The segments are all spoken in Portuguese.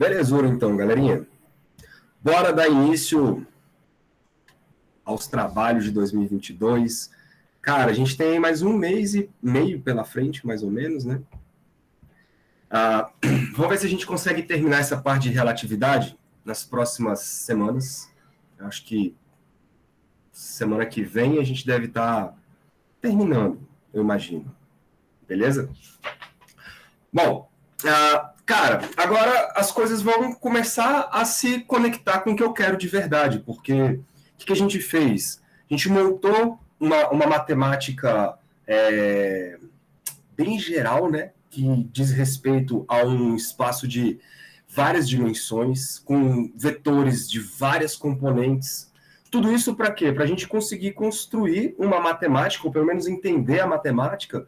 Belezura, então, galerinha. Bora dar início aos trabalhos de 2022. Cara, a gente tem mais um mês e meio pela frente, mais ou menos, né? Vamos ver se a gente consegue terminar essa parte de relatividade nas próximas semanas. Eu acho que semana que vem a gente deve estar terminando, eu imagino. Beleza? Bom, cara, agora as coisas vão começar a se conectar com o que eu quero de verdade, porque o que a gente fez? A gente montou uma matemática bem geral, né, que diz respeito a um espaço de várias dimensões, com vetores de várias componentes. Tudo isso para quê? Para a gente conseguir construir uma matemática, ou pelo menos entender a matemática,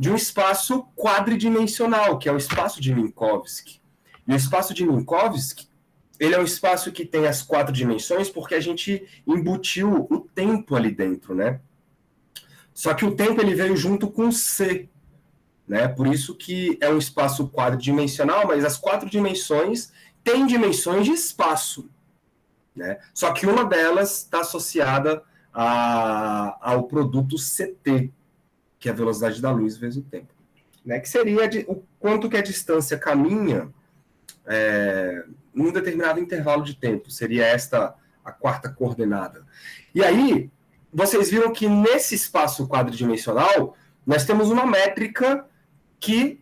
de um espaço quadridimensional, que é o espaço de Minkowski. E o espaço de Minkowski, ele é um espaço que tem as 4 dimensões porque a gente embutiu o tempo ali dentro, né? Só que o tempo ele veio junto com o C, né? Por isso que é um espaço quadridimensional, mas as 4 dimensões têm dimensões de espaço, né? Só que uma delas está associada ao produto CT, que é a velocidade da luz vezes o tempo, né? Que seria o quanto que a distância caminha num determinado intervalo de tempo. Seria esta a 4ª coordenada. E aí, vocês viram que nesse espaço quadridimensional, nós temos uma métrica que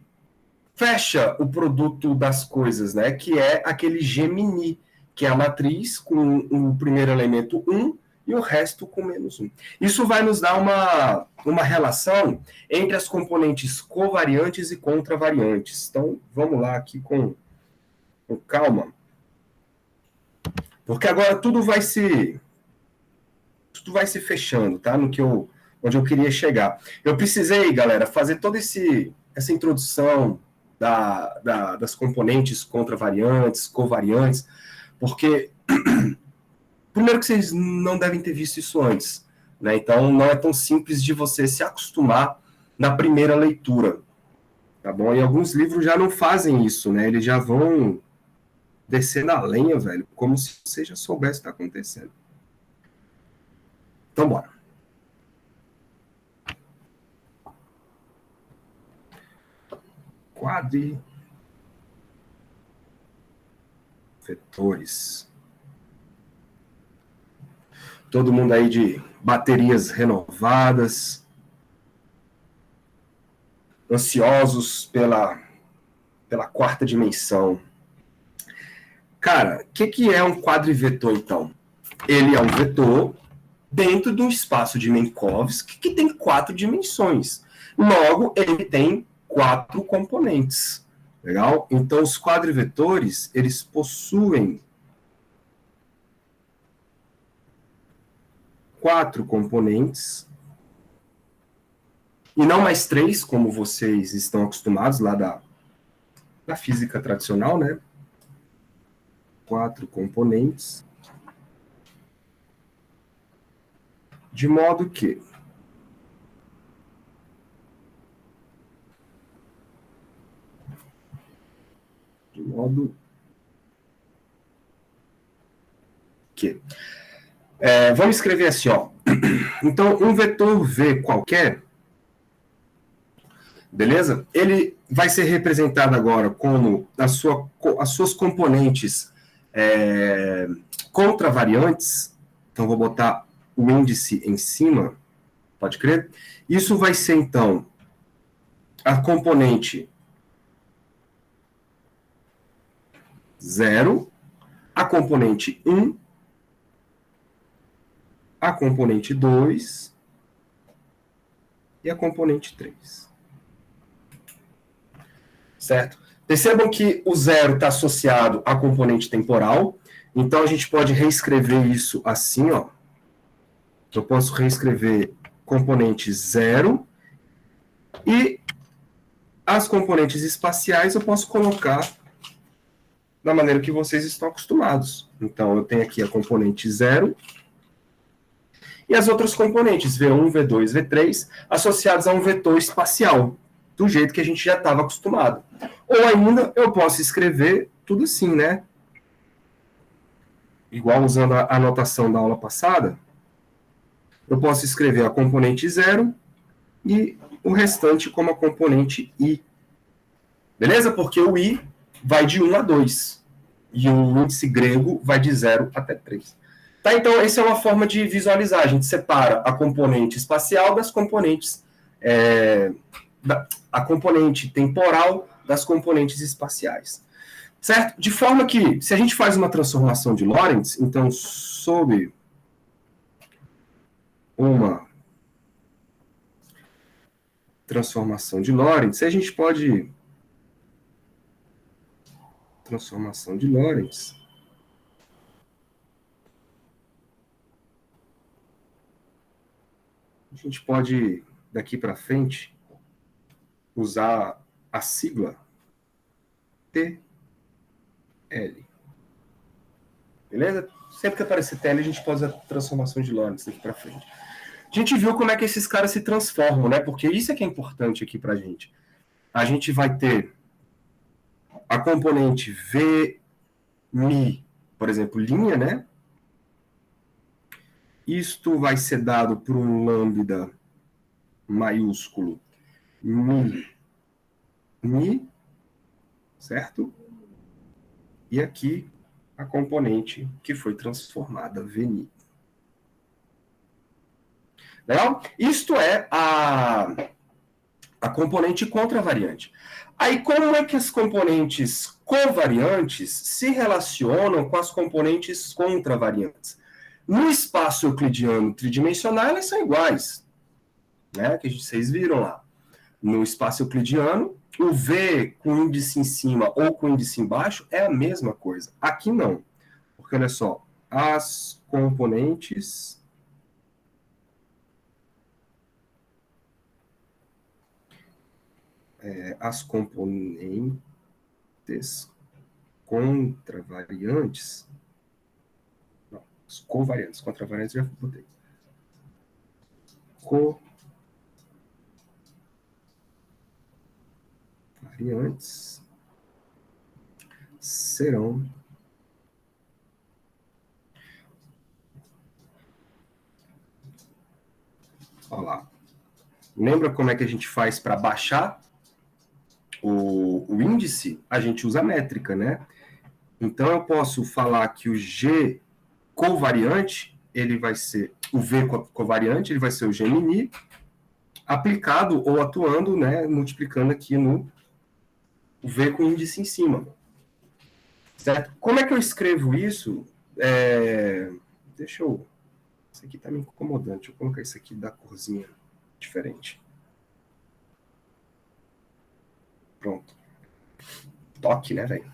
fecha o produto das coisas, né? Que é aquele Gemini, que é a matriz com o primeiro elemento 1, e o resto com menos 1. Isso vai nos dar uma relação entre as componentes covariantes e contravariantes. Então, vamos lá aqui com calma. Porque agora tudo vai se fechando, tá? Onde eu queria chegar. Eu precisei, galera, fazer toda essa introdução das componentes contravariantes, covariantes, porque primeiro que vocês não devem ter visto isso antes, né? Então não é tão simples de você se acostumar na primeira leitura, tá bom? E alguns livros já não fazem isso, né? Eles já vão descer na lenha, velho, como se você já soubesse o que está acontecendo. Então bora. Quadrivetores. Todo mundo aí de baterias renovadas, ansiosos pela 4ª dimensão. Cara, o que é um quadrivetor, então? Ele é um vetor dentro de um espaço de Minkowski que tem 4 dimensões. Logo, ele tem 4 componentes. Legal? Então, os quadrivetores, eles possuem 4 componentes, e não mais 3, como vocês estão acostumados lá da física tradicional, né? 4 componentes, de modo que vamos escrever assim, ó. Então, um vetor V qualquer, beleza? Ele vai ser representado agora como as suas componentes contravariantes. Então, vou botar o índice em cima, pode crer? Isso vai ser, então, a componente 0, a componente 1, a componente 2 e a componente 3. Certo? Percebam que o 0 está associado à componente temporal, então a gente pode reescrever isso assim, ó. Eu posso reescrever componente 0 e as componentes espaciais eu posso colocar da maneira que vocês estão acostumados. Então, eu tenho aqui a componente 0 e as outras componentes, V1, V2, V3, associadas a um vetor espacial, do jeito que a gente já estava acostumado. Ou ainda, eu posso escrever tudo assim, né? Igual usando a anotação da aula passada, eu posso escrever a componente 0 e o restante como a componente i. Beleza? Porque o i vai de 1 a 2. E o índice grego vai de 0 até 3. Tá, então, essa é uma forma de visualizar. A gente separa a componente espacial das componentes... a componente temporal das componentes espaciais. Certo? De forma que, se a gente faz uma transformação de Lorentz, então, sob uma transformação de Lorentz, a gente pode... Transformação de Lorentz... A gente pode, daqui para frente, usar a sigla TL. Beleza? Sempre que aparecer TL, a gente pode usar a transformação de Lorentz daqui para frente. A gente viu como é que esses caras se transformam, né? Porque isso é que é importante aqui para a gente. A gente vai ter a componente VMI, por exemplo, linha, né? Isto vai ser dado por um lambda maiúsculo mi, certo? E aqui a componente que foi transformada, VNI. Legal? Isto é a componente contravariante. Aí, como é que as componentes covariantes se relacionam com as componentes contravariantes? No espaço euclidiano tridimensional, elas são iguais, né? Que vocês viram lá. No espaço euclidiano, o V com índice em cima ou com índice embaixo é a mesma coisa. Aqui não. Porque, olha só, as componentes contravariantes... Não, as covariantes. Contravariantes já botei. Covariantes serão olha lá. Lembra como é que a gente faz para baixar o índice? A gente usa métrica, né? Então eu posso falar que o G covariante, ele vai ser o V covariante, ele vai ser o Gemini aplicado ou atuando, né, multiplicando aqui no V com índice em cima. Certo? Como é que eu escrevo isso? Deixa eu... Isso aqui tá me incomodando. Deixa eu colocar isso aqui da corzinha diferente. Pronto. Toque, né, velho?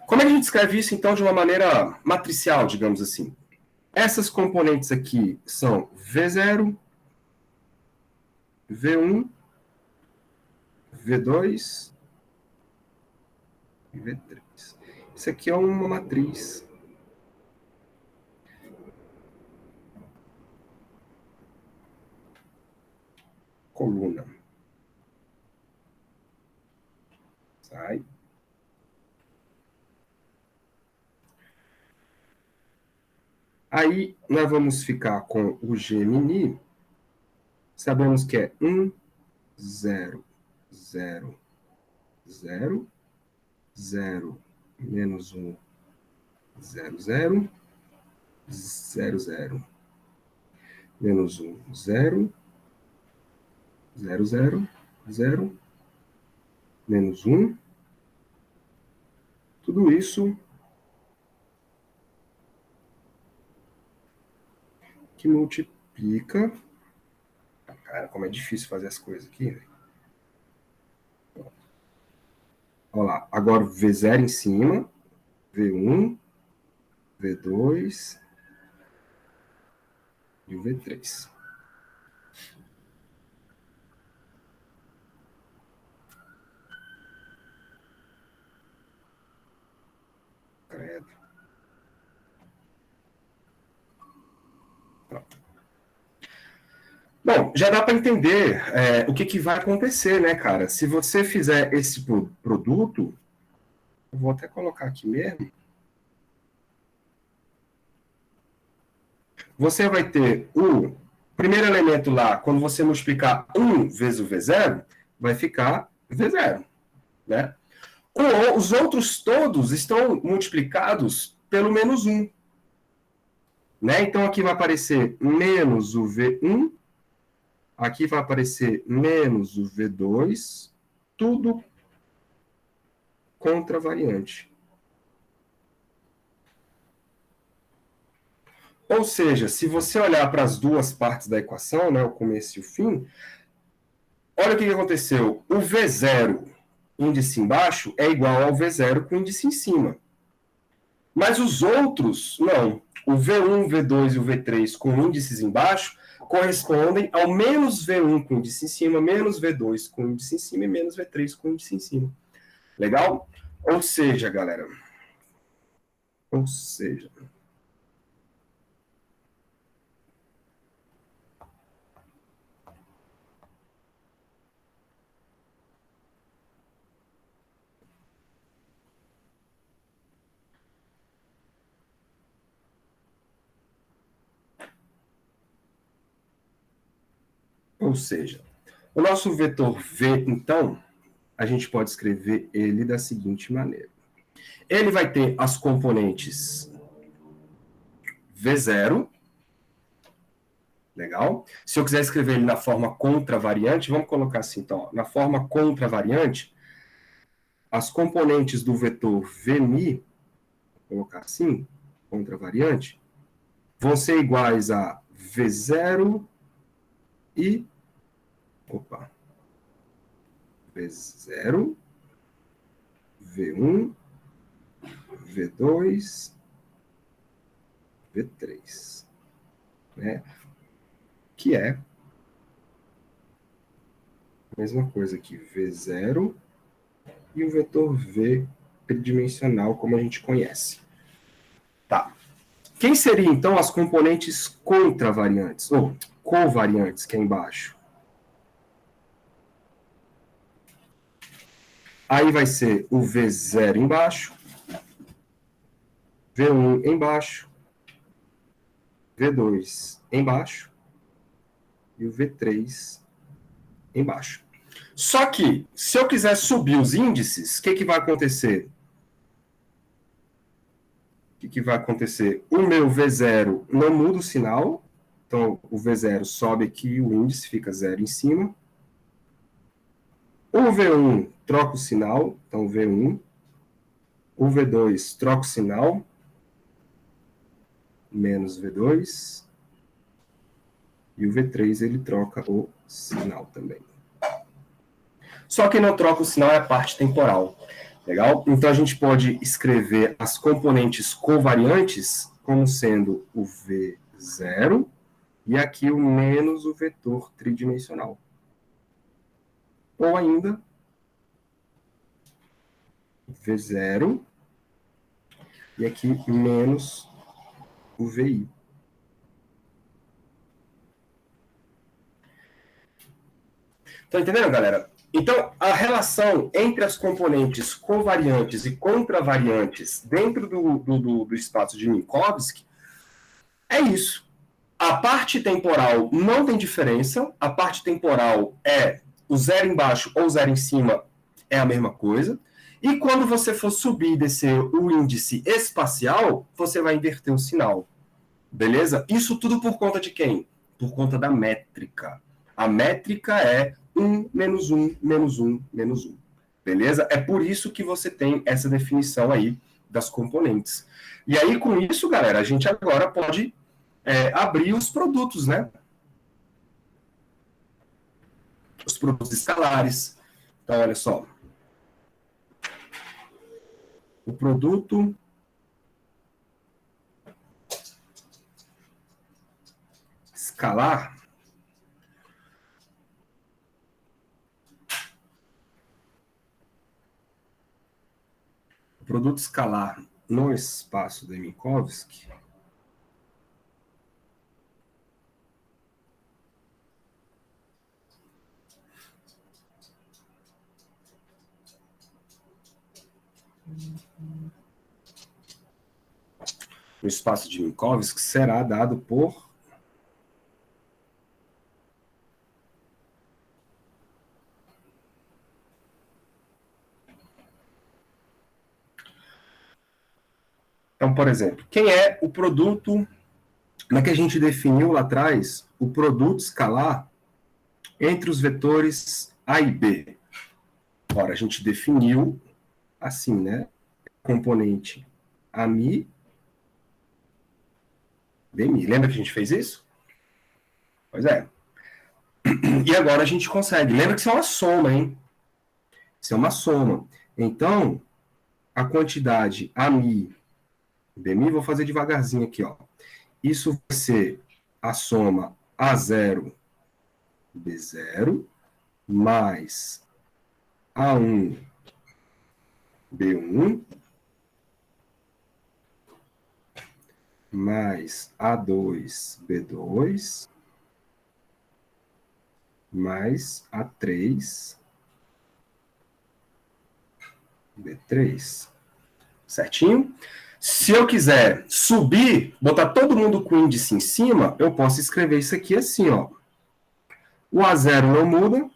Como é que a gente escreve isso, então, de uma maneira matricial, digamos assim? Essas componentes aqui são V0, V1, V2 e V3. Isso aqui é uma matriz. Coluna. Sai. Aí, nós vamos ficar com o Gemini. Sabemos que é 1, 0, 0, 0, 0, menos 1, 0, 0, 0, 0, menos 1, 0, 0, 0, 0, menos 1. Tudo isso que multiplica... Cara, como é difícil fazer as coisas aqui. Olha lá, agora o V0 em cima, V1, V2 e o V3. Credo. Pronto. Bom, já dá para entender o que vai acontecer, né, cara? Se você fizer esse produto, Eu vou até colocar aqui mesmo. Você vai ter o primeiro elemento lá, quando você multiplicar 1 vezes o V0, vai ficar V0, né? Os outros todos estão multiplicados pelo menos 1. Né? Então, aqui vai aparecer menos o V1, aqui vai aparecer menos o V2, tudo contravariante. Ou seja, se você olhar para as duas partes da equação, né, o começo e o fim, olha o que aconteceu. O V0, índice embaixo, é igual ao V0 com índice em cima. Mas os outros, não. O V1, V2 e o V3 com índices embaixo correspondem ao menos V1 com índice em cima, menos V2 com índice em cima e menos V3 com índice em cima. Legal? Ou seja, galera. Ou seja. Ou seja, o nosso vetor V, então, a gente pode escrever ele da seguinte maneira. Ele vai ter as componentes V0, legal? Se eu quiser escrever ele na forma contravariante, vamos colocar assim, então, na forma contravariante, as componentes do vetor Vmi, vou colocar assim, contravariante, vão ser iguais a V0 e V0, V1, V2, V3, né? Que é a mesma coisa que V0 e o vetor V tridimensional, como a gente conhece. Tá. Quem seriam, então, as componentes contravariantes, ou covariantes, que é embaixo? Aí vai ser o V0 embaixo, V1 embaixo, V2 embaixo e o V3 embaixo. Só que, se eu quiser subir os índices, o que vai acontecer? O que vai acontecer? O meu V0 não muda o sinal, então o V0 sobe aqui, o índice fica 0 em cima. O V1 troca o sinal, então V1. O V2 troca o sinal, menos V2. E o V3 ele troca o sinal também. Só que não troca o sinal é a parte temporal. Legal? Então a gente pode escrever as componentes covariantes como sendo o V0 e aqui o menos o vetor tridimensional. Ou ainda V0 e aqui menos o VI. Estão entendendo, galera? Então, a relação entre as componentes covariantes e contravariantes dentro do espaço de Minkowski é isso. A parte temporal não tem diferença. A parte temporal é o zero embaixo ou zero em cima é a mesma coisa. E quando você for subir e descer o índice espacial, você vai inverter o sinal. Beleza? Isso tudo por conta de quem? Por conta da métrica. A métrica é 1 menos 1 menos 1 menos 1. Beleza? É por isso que você tem essa definição aí das componentes. E aí, com isso, galera, a gente agora pode abrir os produtos, né? Os produtos escalares. Então, olha só. O produto escalar no espaço de Minkowski O espaço de Minkowski será dado por então, por exemplo, quem é o produto, como é que a gente definiu lá atrás o produto escalar entre os vetores A e B? Ora, a gente definiu assim, né? Componente AMI, BMI. Lembra que a gente fez isso? Pois é. E agora a gente consegue. Lembra que isso é uma soma, hein? Isso é uma soma. Então, a quantidade AMI, BMI, vou fazer devagarzinho aqui, ó. Isso vai ser a soma A0, B0, mais A1, B1, mais A2, B2, mais A3, B3. Certinho? Se eu quiser subir, botar todo mundo com o índice em cima, eu posso escrever isso aqui assim, ó. O A0 não muda,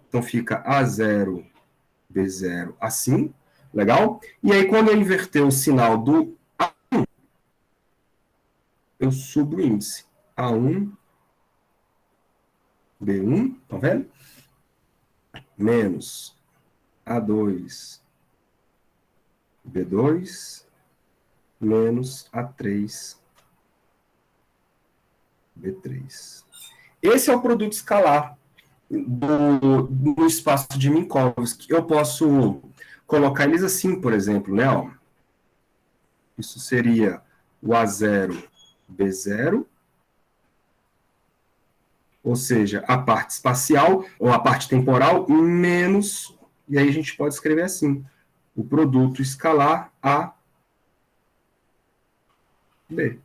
então fica A0, B0 assim, legal? E aí, quando eu inverter o sinal do A1, eu subo o índice. A1, B1, tá vendo? Menos A2, B2, menos A3, B3. Esse é o produto escalar do espaço de Minkowski. Eu posso colocar eles assim, por exemplo, né? Ó. Isso seria o A0, B0, ou seja, a parte espacial, ou a parte temporal, menos, e aí a gente pode escrever assim, o produto escalar A, B.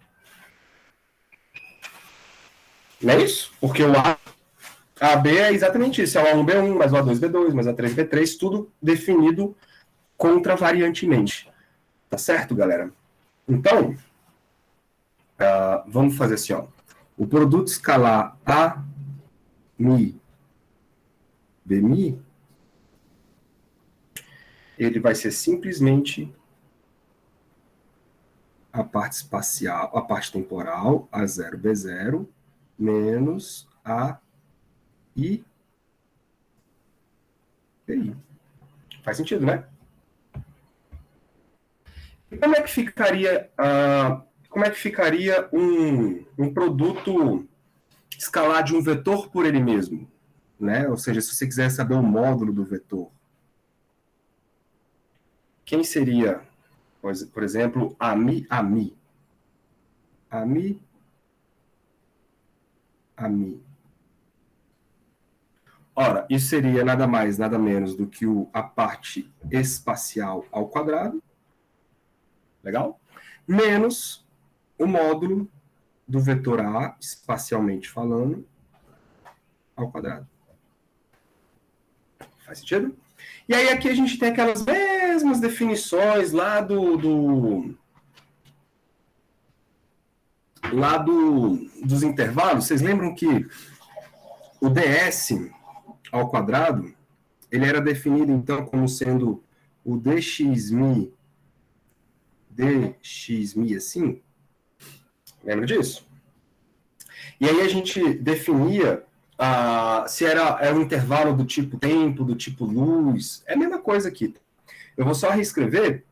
Não é isso? Porque o A, B é exatamente isso, é o A1, B1, mais o A2, B2, mais o A3, B3, tudo definido contravariantemente. Tá certo, galera? Então, vamos fazer assim, ó. O produto escalar A, Mi, B, Mi, ele vai ser simplesmente a parte espacial, a parte temporal, A0, B0, menos A, I, BI. Faz sentido, né? E como é que ficaria um produto escalar de um vetor por ele mesmo? Né? Ou seja, se você quiser saber o módulo do vetor, quem seria, por exemplo, AMI, AMI? AMI, AMI. Ora, isso seria nada mais, nada menos do que a parte espacial ao quadrado, legal? Menos o módulo do vetor A, espacialmente falando, ao quadrado. Faz sentido? E aí aqui a gente tem aquelas mesmas definições lá dos intervalos. Vocês lembram que o ds ao quadrado, ele era definido, então, como sendo o dxmi assim? Lembra disso? E aí a gente definia se era um intervalo do tipo tempo, do tipo luz. É a mesma coisa aqui. Eu vou só reescrever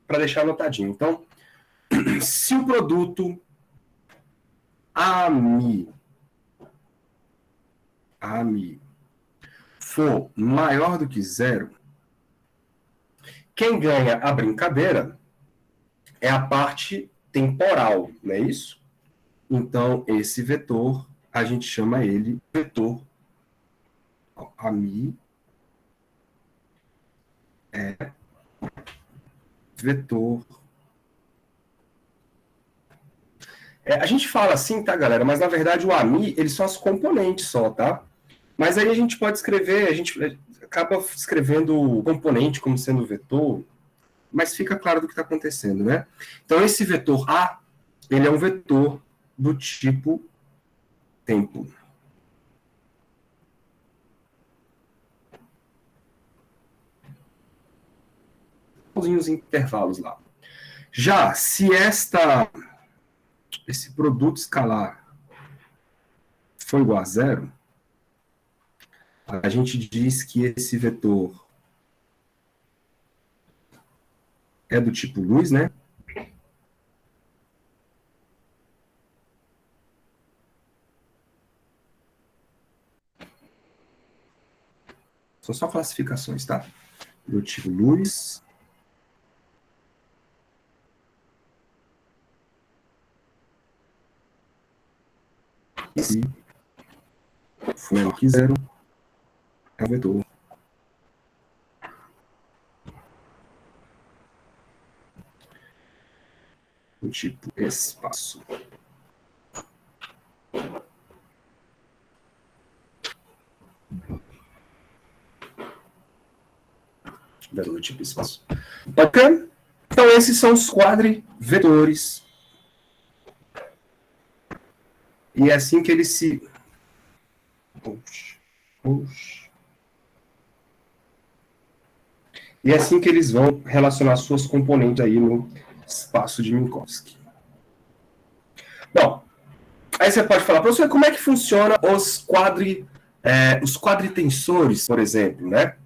para deixar anotadinho. Então, se o produto AMI for maior do que zero, quem ganha a brincadeira é a parte temporal, não é isso? Então, esse vetor, a gente chama ele vetor AMI é vetor. A gente fala assim, tá, galera? Mas, na verdade, o AMI, eles são as componentes só, tá? Mas aí a gente pode escrever, a gente acaba escrevendo o componente como sendo vetor, mas fica claro do que está acontecendo, né? Então, esse vetor A, ele é um vetor do tipo tempo. Os intervalos lá. Já, se esse produto escalar for igual a zero, a gente diz que esse vetor é do tipo luz, né? São só classificações, tá? Do tipo luz. E se for menor que zero, é um vetor do tipo espaço. Vetor do tipo espaço. Ok? Então, esses são os quadrivetores. E é assim que eles se. E é assim que eles vão relacionar suas componentes aí no espaço de Minkowski. Bom, aí você pode falar, professor, como é que funciona os quadritensores, por exemplo, né?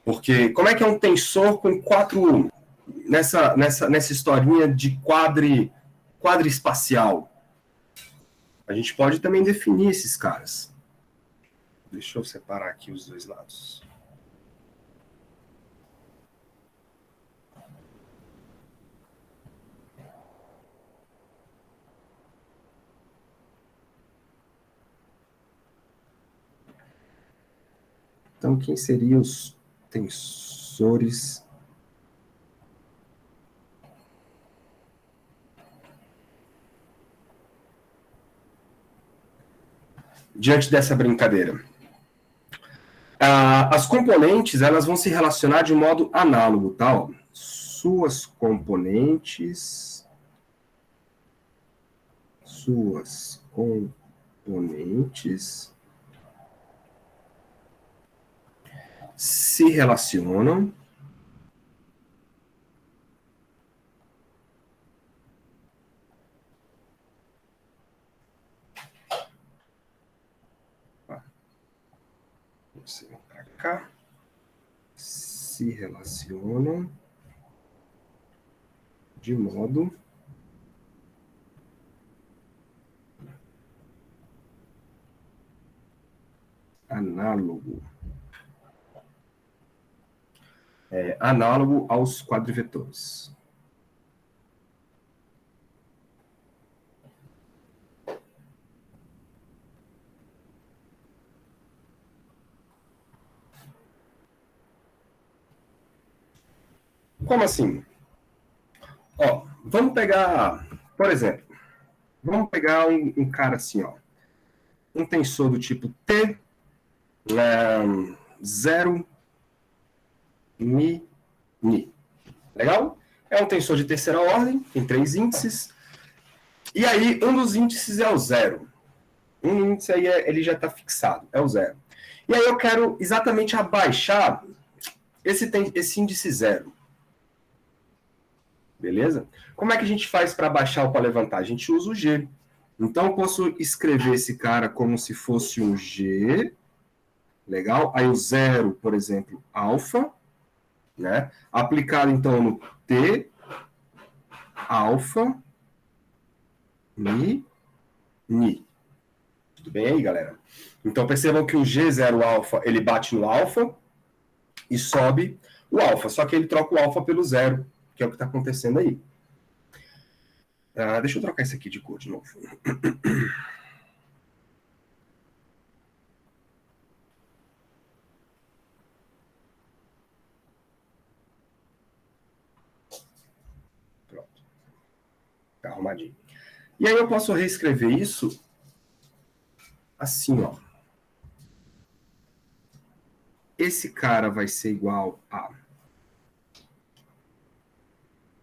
Porque como é que é um tensor com quatro nessa historinha de quadriespacial? A gente pode também definir esses caras. Deixa eu separar aqui os dois lados. Então, quem seriam os tensores? Diante dessa brincadeira. As componentes elas vão se relacionar de um modo análogo, tá? Suas componentes se relacionam você vem para cá, se relacionam de modo análogo. Análogo aos quadrivetores. Como assim? Ó, vamos pegar, por exemplo, vamos pegar um cara assim, ó, um tensor do tipo T, 0, mi, ni. Legal? É um tensor de terceira ordem, tem 3 índices. E aí, um dos índices é o zero. Um índice aí ele já está fixado, é o zero. E aí eu quero exatamente abaixar esse índice zero. Beleza? Como é que a gente faz para abaixar ou para levantar? A gente usa o G. Então eu posso escrever esse cara como se fosse um G. Legal? Aí o zero, por exemplo, alfa. Né? Aplicado então no T, alfa, mi, ni. Tudo bem aí, galera? Então percebam que o G0 alfa, ele bate no alfa e sobe o alfa, só que ele troca o alfa pelo zero, que é o que está acontecendo aí. Deixa eu trocar isso aqui de cor de novo. Pronto. Tá arrumadinho. E aí eu posso reescrever isso assim, ó. esse cara vai ser igual a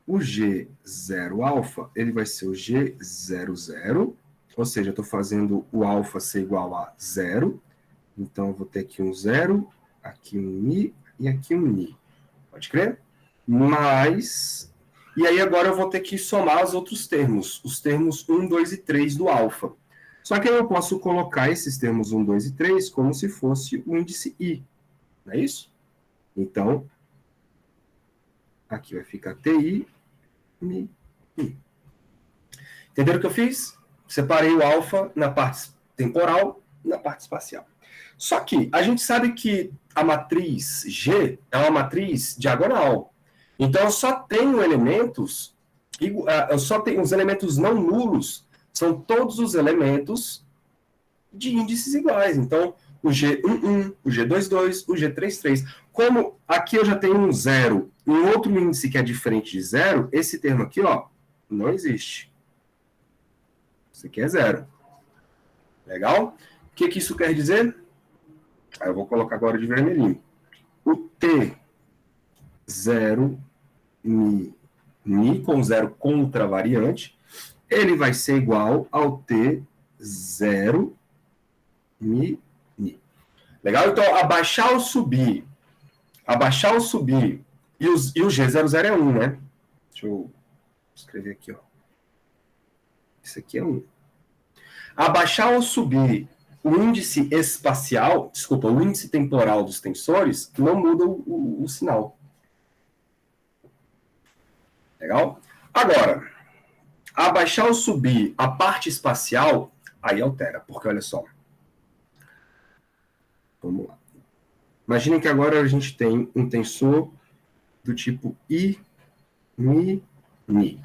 o G0 alfa, ele vai ser o G00, ou seja, eu estou fazendo o alfa ser igual a 0, então eu vou ter aqui um 0, aqui um Mi e aqui um Mi. Pode crer? Mais... E aí agora eu vou ter que somar os outros termos, os termos 1, 2 e 3 do alfa. Só que aí eu posso colocar esses termos 1, 2 e 3 como se fosse o índice I, não é isso? Então, aqui vai ficar TI, Mi, I. Entenderam o que eu fiz? Separei o alfa na parte temporal e na parte espacial. Só que a gente sabe que a matriz G é uma matriz diagonal. Então eu só tenho elementos, eu só tenho os elementos não nulos, são todos os elementos de índices iguais. Então o G11, o G22, o G33. Como aqui eu já tenho um zero, um outro índice que é diferente de zero, esse termo aqui, ó, não existe. Isso aqui é zero. Legal? O que isso quer dizer? Aí eu vou colocar agora de vermelhinho. O T0 Mi com zero contravariante, ele vai ser igual ao T0 Mi. Legal? Então, abaixar ou subir, e o G00 é 1, né? Deixa eu escrever aqui, ó. Isso aqui é 1. Abaixar ou subir o índice espacial, desculpa, o índice temporal dos tensores, não muda o sinal. Legal? Agora, abaixar ou subir a parte espacial, aí altera, porque olha só. Vamos lá. Imaginem que agora a gente tem um tensor do tipo I, Mi, Ni.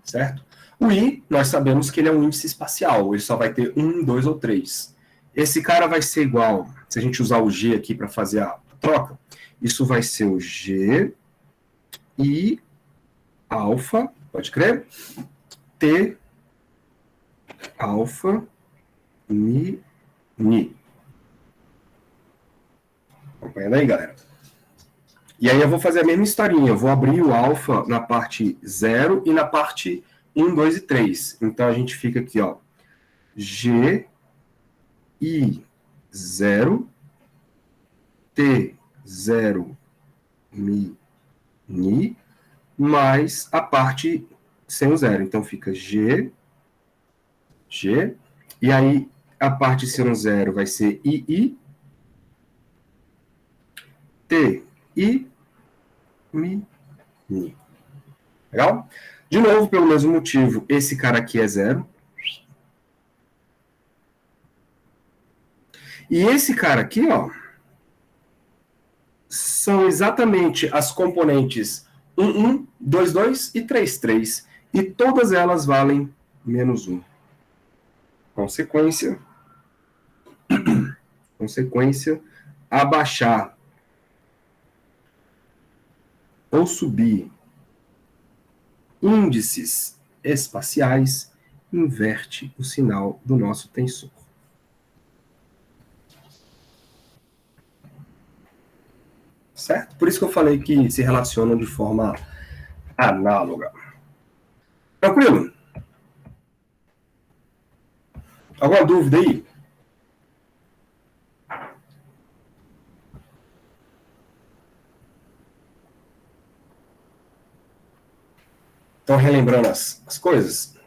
Certo? O I, nós sabemos que ele é um índice espacial, ele só vai ter 1, 2 ou 3. Esse cara vai ser igual, se a gente usar o G aqui para fazer a troca, isso vai ser o G, I, alfa, pode crer? T, alfa, Mi, Ni. Acompanhando aí, galera? E aí eu vou fazer a mesma historinha, eu vou abrir o alfa na parte 0 e na parte 1, 2 e 3. Então a gente fica aqui, ó, G, I, 0, T, 0, Mi, Ni, mais a parte sem o zero. Então fica G, G, e aí a parte sem o zero vai ser II, T, I, Mi, Ni. Legal? De novo, pelo mesmo motivo, esse cara aqui é zero. E esse cara aqui, ó, são exatamente as componentes 1, 1, 2, 2 e 3, 3. E todas elas valem menos 1. Consequência, abaixar ou subir índices espaciais inverte o sinal do nosso tensor. Certo? Por isso que eu falei que se relacionam de forma análoga. Tranquilo? Alguma dúvida aí? Estão relembrando as coisas?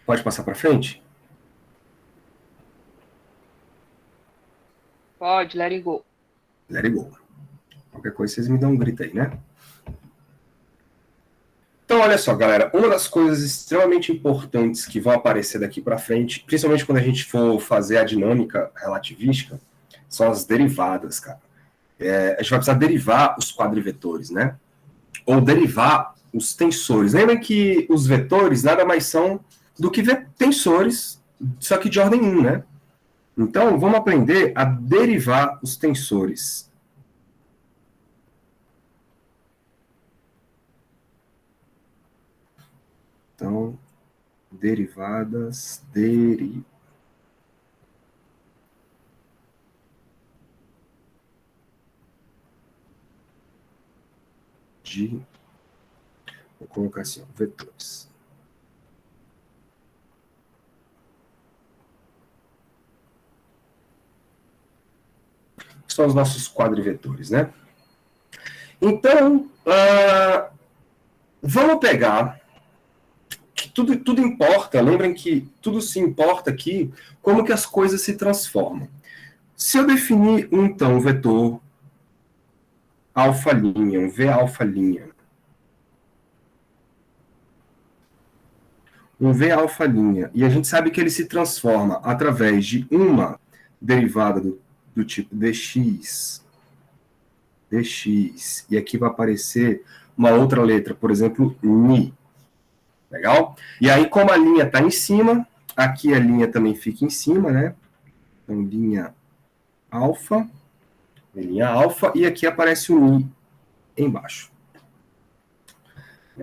Pode passar para frente? Pode, let it go. Let it go. Qualquer coisa vocês me dão um grito aí, né? Então, olha só, galera, uma das coisas extremamente importantes que vão aparecer daqui para frente, principalmente quando a gente for fazer a dinâmica relativística, são as derivadas, cara. A gente vai precisar derivar os quadrivetores, né? Ou derivar os tensores. Lembrem que os vetores nada mais são do que tensores, só que de ordem 1, né? Então, vamos aprender a derivar os tensores. Então, derivadas, vou colocar assim, vetores. São os nossos quadrivetores, né? Então, vamos pegar, que tudo importa, lembrem que tudo se importa aqui, como que as coisas se transformam. Se eu definir, então, um vetor alfa linha, um V alfa linha, e a gente sabe que ele se transforma através de uma derivada do tipo dx, e aqui vai aparecer uma outra letra, por exemplo, ni. Legal? E aí, como a linha está em cima, aqui a linha também fica em cima, né? Então, linha alfa, e aqui aparece o ni embaixo.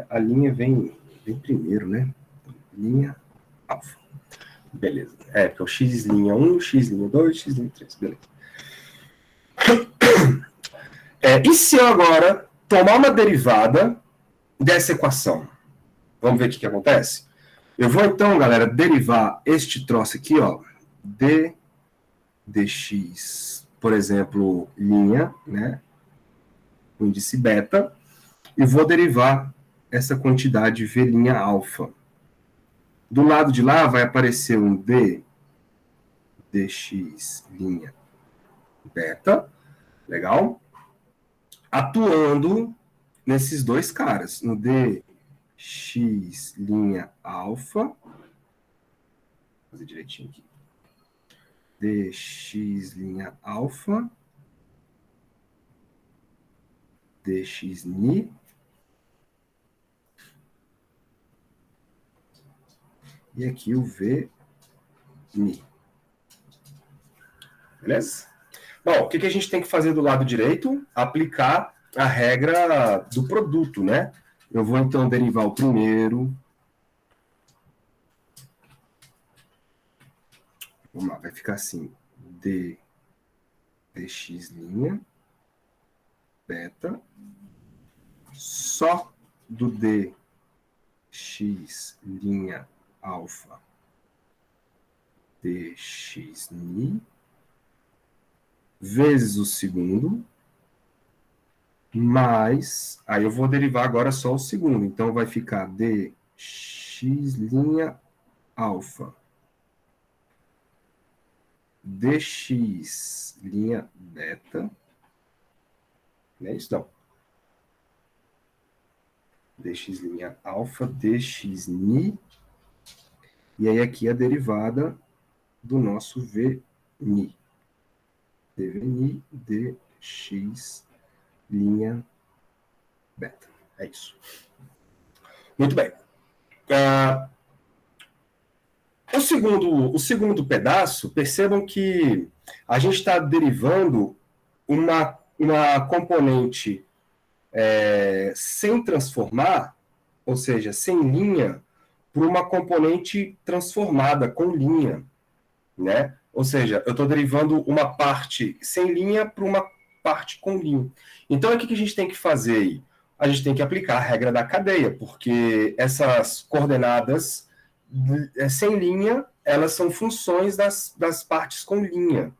A linha vem primeiro, né? Linha alfa. Beleza. Porque é o x' 1, x' 2, x' 3. Beleza. E se eu agora tomar uma derivada dessa equação? Vamos ver o que acontece? Eu vou então, galera, derivar este troço aqui, ó, dx, por exemplo, linha, né, o índice beta, e vou derivar essa quantidade v' alfa. Do lado de lá vai aparecer um dx' beta, legal? Atuando nesses dois caras, no dx' alfa, vou fazer direitinho aqui, dx' alfa, dx ni, e aqui o v ni. Beleza? Bom, o que a gente tem que fazer do lado direito? Aplicar a regra do produto, né? Eu vou então derivar o primeiro. Vamos lá, vai ficar assim, dx' beta, só do dx' alfa, dx ni, vezes o segundo, mais, aí eu vou derivar agora só o segundo, então vai ficar dx' alfa, dx' beta, não é isso não, dx' alfa, dx ni, e aí aqui a derivada do nosso v ni, dv ni, dx' beta, é isso. Muito bem. O segundo pedaço, percebam que a gente está derivando uma componente sem transformar, ou seja, sem linha, por uma componente transformada, com linha. Né? Ou seja, eu estou derivando uma parte sem linha para uma parte com linha. Então, o que a gente tem que fazer aí? A gente tem que aplicar a regra da cadeia, porque essas coordenadas sem linha, elas são funções das partes com linha.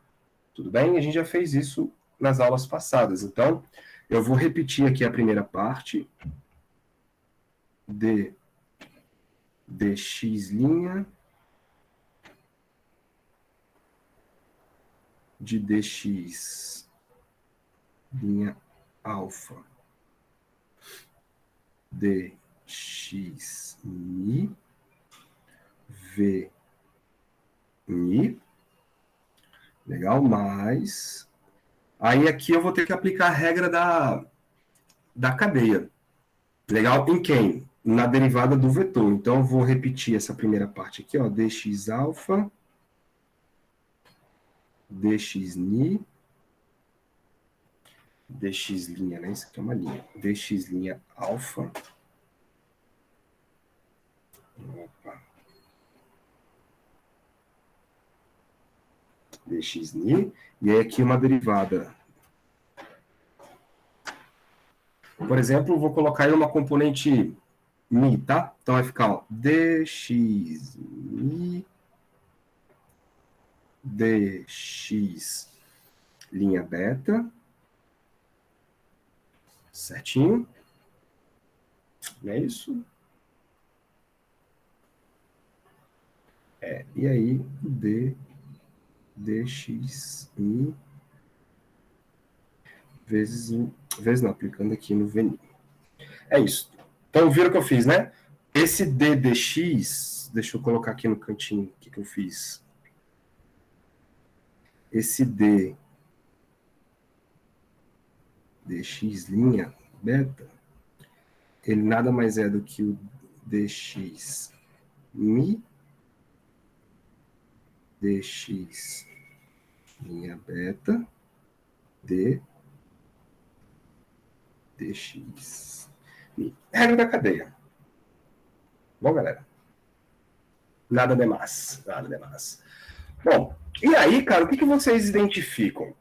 Tudo bem? A gente já fez isso nas aulas passadas. Então, eu vou repetir aqui a primeira parte. Dx' de dx' alfa, dx ni, v ni, legal, mais, aí aqui eu vou ter que aplicar a regra da cadeia, legal, em quem? Na derivada do vetor, então eu vou repetir essa primeira parte aqui, ó, dx alfa, dx ni, dx', né, isso aqui é uma linha, dx' alfa, opa, dxni, e aí aqui uma derivada. Por exemplo, vou colocar aí uma componente mi, tá? Então vai ficar ó, dxmi, dx linha beta, certinho? Não é isso? E aí, dxi vezes não, aplicando aqui no veni. É isso. Então, viram o que eu fiz, né? Esse d dx, deixa eu colocar aqui no cantinho o que eu fiz. Esse d dx' beta, ele nada mais é do que o dx mi dx' beta d dx mi. Regra da cadeia. Bom, galera? Nada demais. Nada demais. Bom, e aí, cara, o que vocês identificam?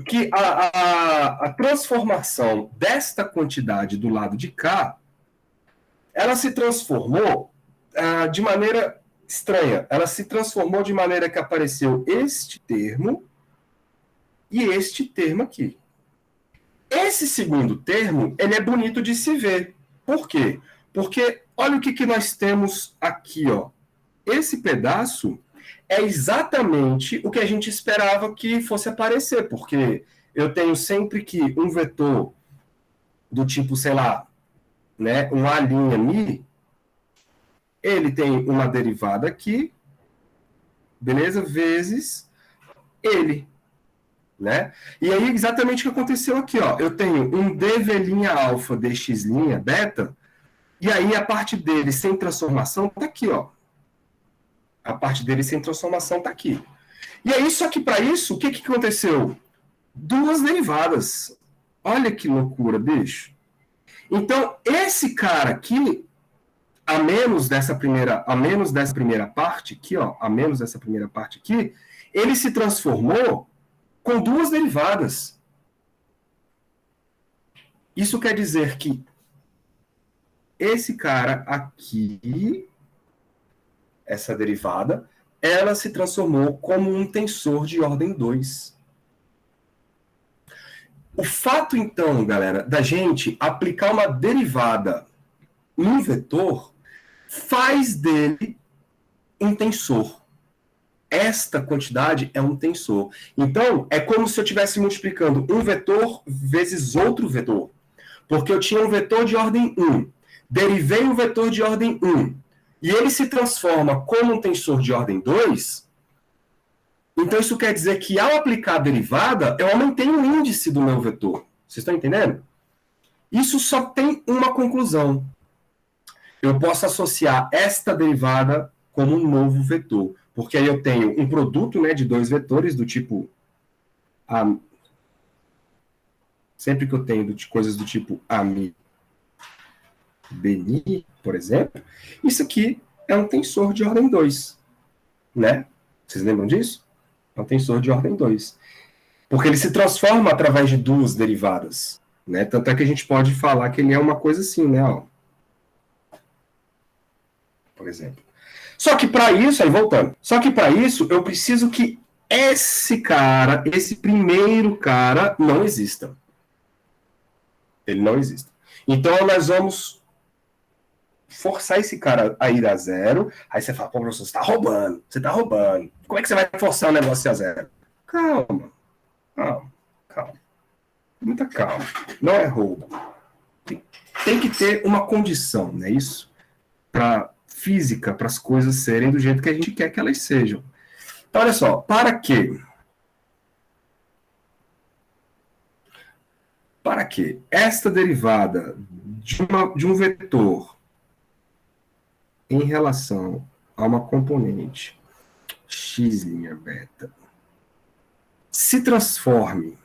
Que a transformação desta quantidade do lado de cá, ela se transformou de maneira estranha. Ela se transformou de maneira que apareceu este termo e este termo aqui. Esse segundo termo, ele é bonito de se ver. Por quê? Porque olha o que nós temos aqui, ó. Esse pedaço é exatamente o que a gente esperava que fosse aparecer, porque eu tenho sempre que um vetor do tipo, sei lá, né, um A' mi, ele tem uma derivada aqui, beleza? Vezes ele, né? E aí exatamente o que aconteceu aqui, ó. Eu tenho um dv' alfa dx' beta, e aí a parte dele sem transformação tá aqui, ó. A parte dele sem transformação tá aqui. E aí, só que para isso, o que aconteceu? Duas derivadas. Olha que loucura, bicho. Então, esse cara aqui, a menos dessa primeira parte aqui, ó, a menos dessa primeira parte aqui, ele se transformou com duas derivadas. Isso quer dizer que esse cara aqui, essa derivada, ela se transformou como um tensor de ordem 2. O fato, então, galera, da gente aplicar uma derivada num vetor faz dele um tensor. Esta quantidade é um tensor. Então, é como se eu estivesse multiplicando um vetor vezes outro vetor. Porque eu tinha um vetor de ordem 1, derivei um vetor de ordem 1, e ele se transforma como um tensor de ordem 2, então isso quer dizer que ao aplicar a derivada, eu aumentei o índice do meu vetor. Vocês estão entendendo? Isso só tem uma conclusão. Eu posso associar esta derivada como um novo vetor, porque aí eu tenho um produto, né, de dois vetores do tipo sempre que eu tenho coisas do tipo ami, beni, por exemplo, isso aqui é um tensor de ordem 2, né? Vocês lembram disso? É um tensor de ordem 2. Porque ele se transforma através de duas derivadas, né? Tanto é que a gente pode falar que ele é uma coisa assim, né? Ó. Por exemplo. Só que para isso, aí voltando, só que para isso eu preciso que esse cara, esse primeiro cara, não exista. Ele não existe. Então nós vamos forçar esse cara a ir a zero. Aí você fala, pô, professor, você tá roubando, você tá roubando. Como é que você vai forçar o negócio a zero? Calma, calma, calma. Muita calma. Não é roubo. Tem que ter uma condição, não é isso? Para física, para as coisas serem do jeito que a gente quer que elas sejam. Então, olha só, para quê? Para que esta derivada de um vetor em relação a uma componente x' beta se transforme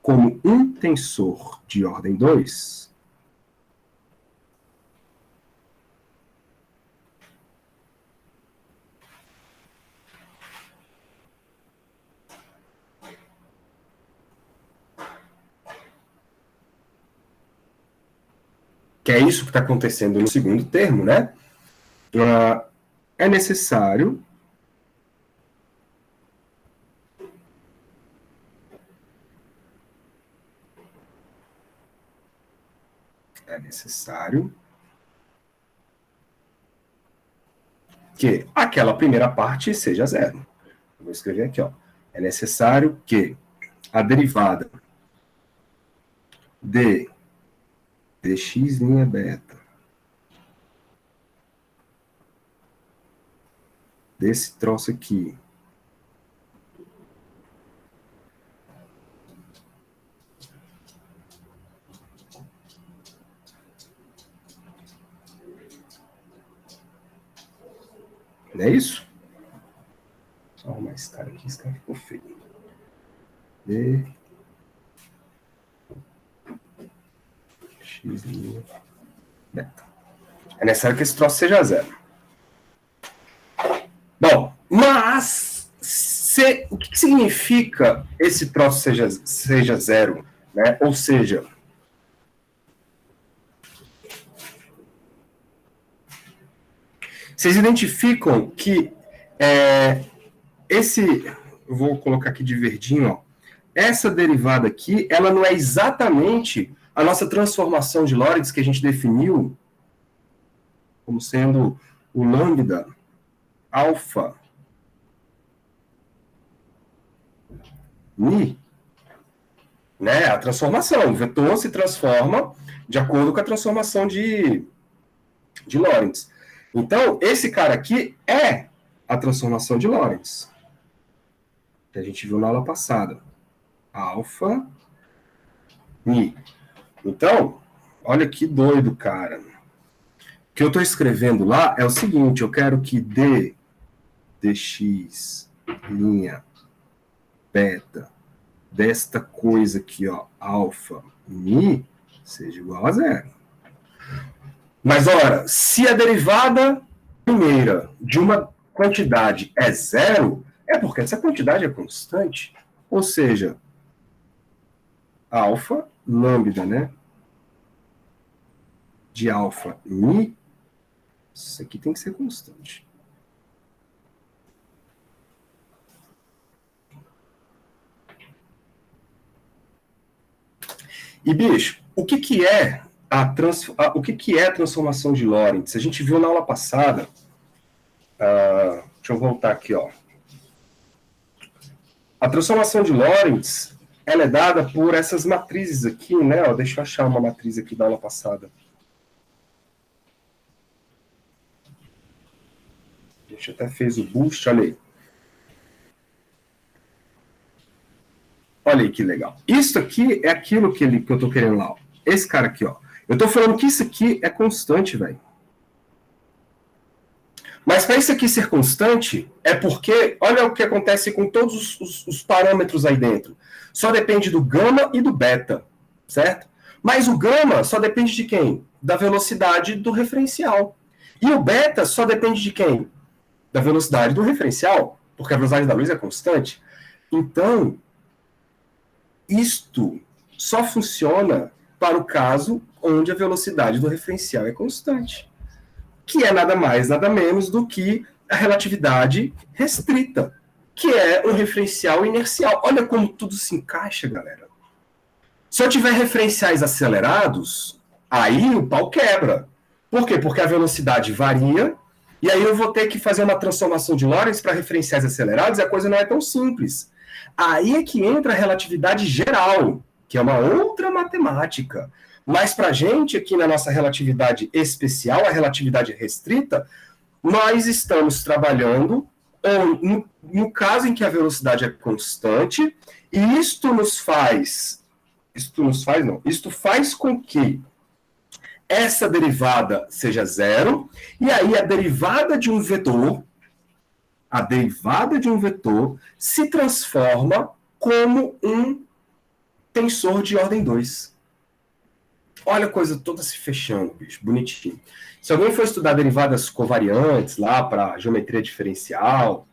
como um tensor de ordem 2, que é isso que está acontecendo no segundo termo, né? É necessário que aquela primeira parte seja zero. Vou escrever aqui, ó. É necessário que a derivada de dx' beta desse troço aqui não é isso? Só arrumar esse cara aqui ficou feio. D x' beta. É necessário que esse troço seja zero. Bom, mas o que significa esse troço seja zero? Né? Ou seja, vocês identificam que eu vou colocar aqui de verdinho, ó, essa derivada aqui, ela não é exatamente a nossa transformação de Lorentz que a gente definiu como sendo o lambda alfa ni, né? A transformação, o vetor se transforma de acordo com a transformação de Lorentz. Então, esse cara aqui é a transformação de Lorentz, que a gente viu na aula passada. Alfa ni. Então, olha que doido, cara. O que eu estou escrevendo lá é o seguinte, eu quero que dx' beta desta coisa aqui, ó, alfa mi, seja igual a zero. Mas, ora, se a derivada primeira de uma quantidade é zero, é porque essa quantidade é constante. Ou seja, alfa, lambda, né? De alfa mi, isso aqui tem que ser constante. E, bicho, o que é a transformação de Lorentz? A gente viu na aula passada. Deixa eu voltar aqui, ó. A transformação de Lorentz, ela é dada por essas matrizes aqui, né? Ó, deixa eu achar uma matriz aqui da aula passada. A gente até fez o boost, olha aí. Olha aí que legal. Isso aqui é aquilo que eu estou querendo lá. Ó. Esse cara aqui, ó. Eu estou falando que isso aqui é constante, velho. Mas para isso aqui ser constante, é porque, olha o que acontece com todos os parâmetros aí dentro. Só depende do gama e do beta, certo? Mas o gama só depende de quem? Da velocidade do referencial. E o beta só depende de quem? Da velocidade do referencial, porque a velocidade da luz é constante. Então, isto só funciona para o caso onde a velocidade do referencial é constante, que é nada mais, nada menos do que a relatividade restrita, que é um referencial inercial. Olha como tudo se encaixa, galera. Se eu tiver referenciais acelerados, aí o pau quebra. Por quê? Porque a velocidade varia, e aí eu vou ter que fazer uma transformação de Lorentz para referenciais acelerados, e a coisa não é tão simples. Aí é que entra a relatividade geral, que é uma outra matemática. Mas para a gente, aqui na nossa relatividade especial, a relatividade restrita, nós estamos trabalhando no caso em que a velocidade é constante, e isto faz com que essa derivada seja zero, e aí a derivada de um vetor se transforma como um tensor de ordem 2. Olha a coisa toda se fechando, bicho, bonitinho. Se alguém for estudar derivadas covariantes lá para geometria diferencial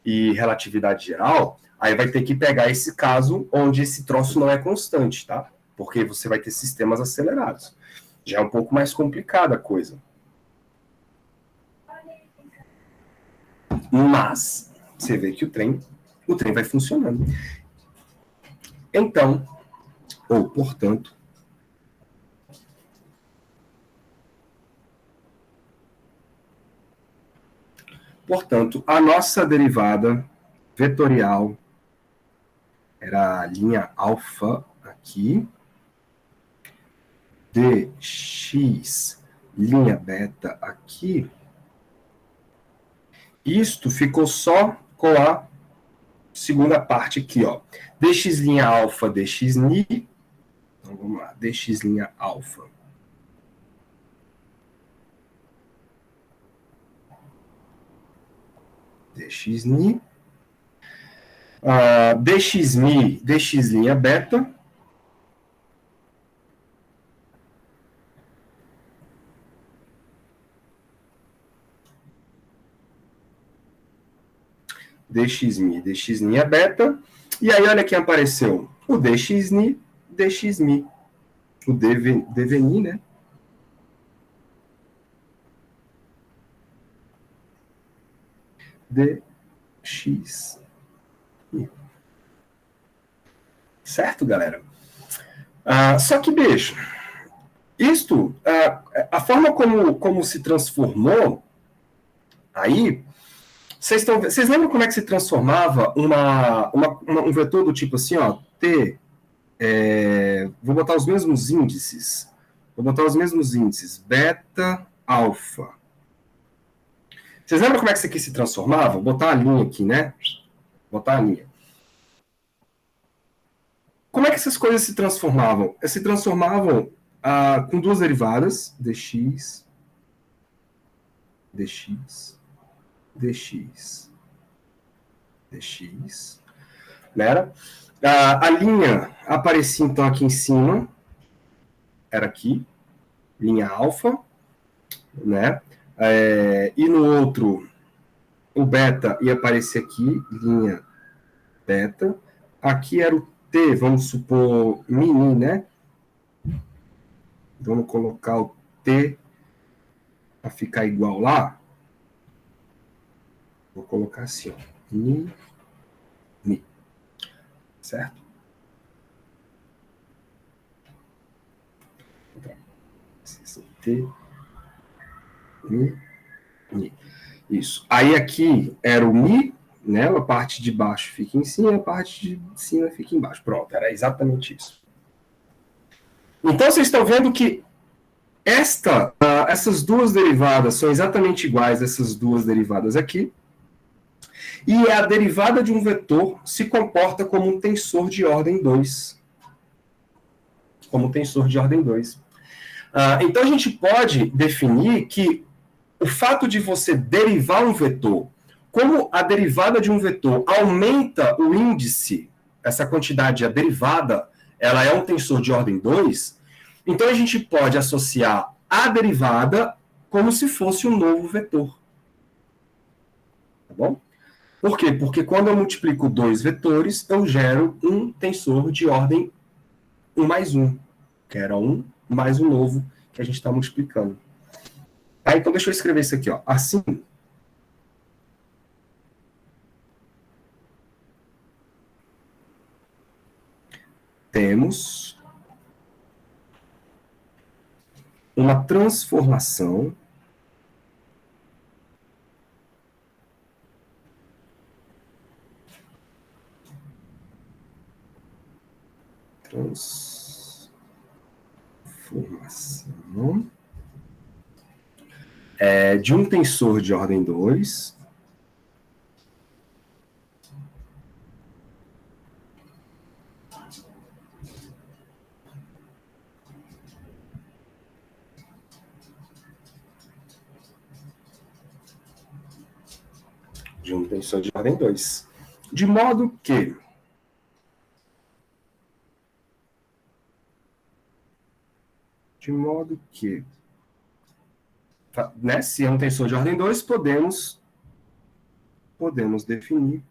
e relatividade geral, aí vai ter que pegar esse caso onde esse troço não é constante, tá? Porque você vai ter sistemas acelerados. Já é um pouco mais complicada a coisa. Mas você vê que o trem vai funcionando. Então, ou portanto, a nossa derivada vetorial era a linha alfa aqui, dx linha beta aqui. Isto ficou só com a segunda parte aqui, ó. dx' alfa, dx ni. Então vamos lá, dx' alfa. dx ni. dx mi, dx' beta. dxmi, dx' beta. E aí, olha quem apareceu. O dxni, dxmi. O deveni, né? dx. Certo, galera? Só que, bicho, isto, a forma como se transformou aí, vocês lembram como é que se transformava um vetor do tipo assim, ó, t, vou botar os mesmos índices, beta, alfa. Vocês lembram como é que isso aqui se transformava? Vou botar a linha aqui, né? Botar a linha. Como é que essas coisas se transformavam? Se transformavam com duas derivadas, dx, dx, dx, dx, né? A linha aparecia então aqui em cima, era aqui, linha alfa, né? E no outro, o beta ia aparecer aqui, linha beta. Aqui era o T, vamos supor, mini, né? Vamos colocar o T para ficar igual lá. Vou colocar assim, ó. Mi, mi. Certo? T, mi, mi. Isso. Aí aqui era o mi, né? A parte de baixo fica em cima, a parte de cima fica embaixo. Pronto, era exatamente isso. Então vocês estão vendo que essas duas derivadas são exatamente iguais a essas duas derivadas aqui. E a derivada de um vetor se comporta como um tensor de ordem 2. Como um tensor de ordem 2. Então a gente pode definir que o fato de você derivar um vetor, como a derivada de um vetor aumenta o índice, essa quantidade, a derivada, ela é um tensor de ordem 2, então a gente pode associar a derivada como se fosse um novo vetor. Tá bom? Por quê? Porque quando eu multiplico dois vetores, eu gero um tensor de ordem 1 mais 1, que era 1 mais um novo que a gente está multiplicando. Então deixa eu escrever isso aqui. Ó. Assim, temos uma transformação de um tensor de ordem 2 de um tensor de ordem 2. De modo que né, se é um tensor de ordem 2, podemos definir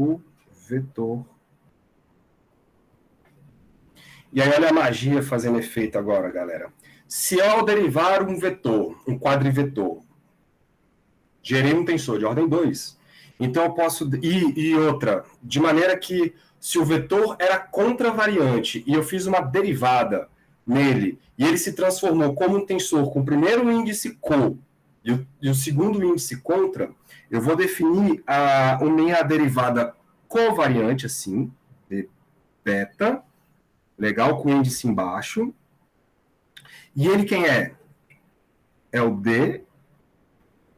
o vetor. E aí olha a magia fazendo efeito agora, galera. Se eu derivar um vetor, um quadrivetor, gerei um tensor de ordem 2, então eu posso... E outra, de maneira que se o vetor era contravariante e eu fiz uma derivada nele e ele se transformou como um tensor com o primeiro índice co e o segundo índice contra, eu vou definir a minha derivada covariante assim, de beta, legal, com índice embaixo. E ele quem é? É o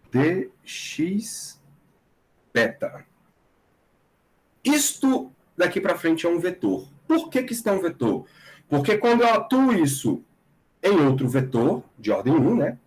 dx beta. Isto daqui para frente é um vetor. Por que isso é um vetor? Porque quando eu atuo isso em outro vetor, de ordem 1, né,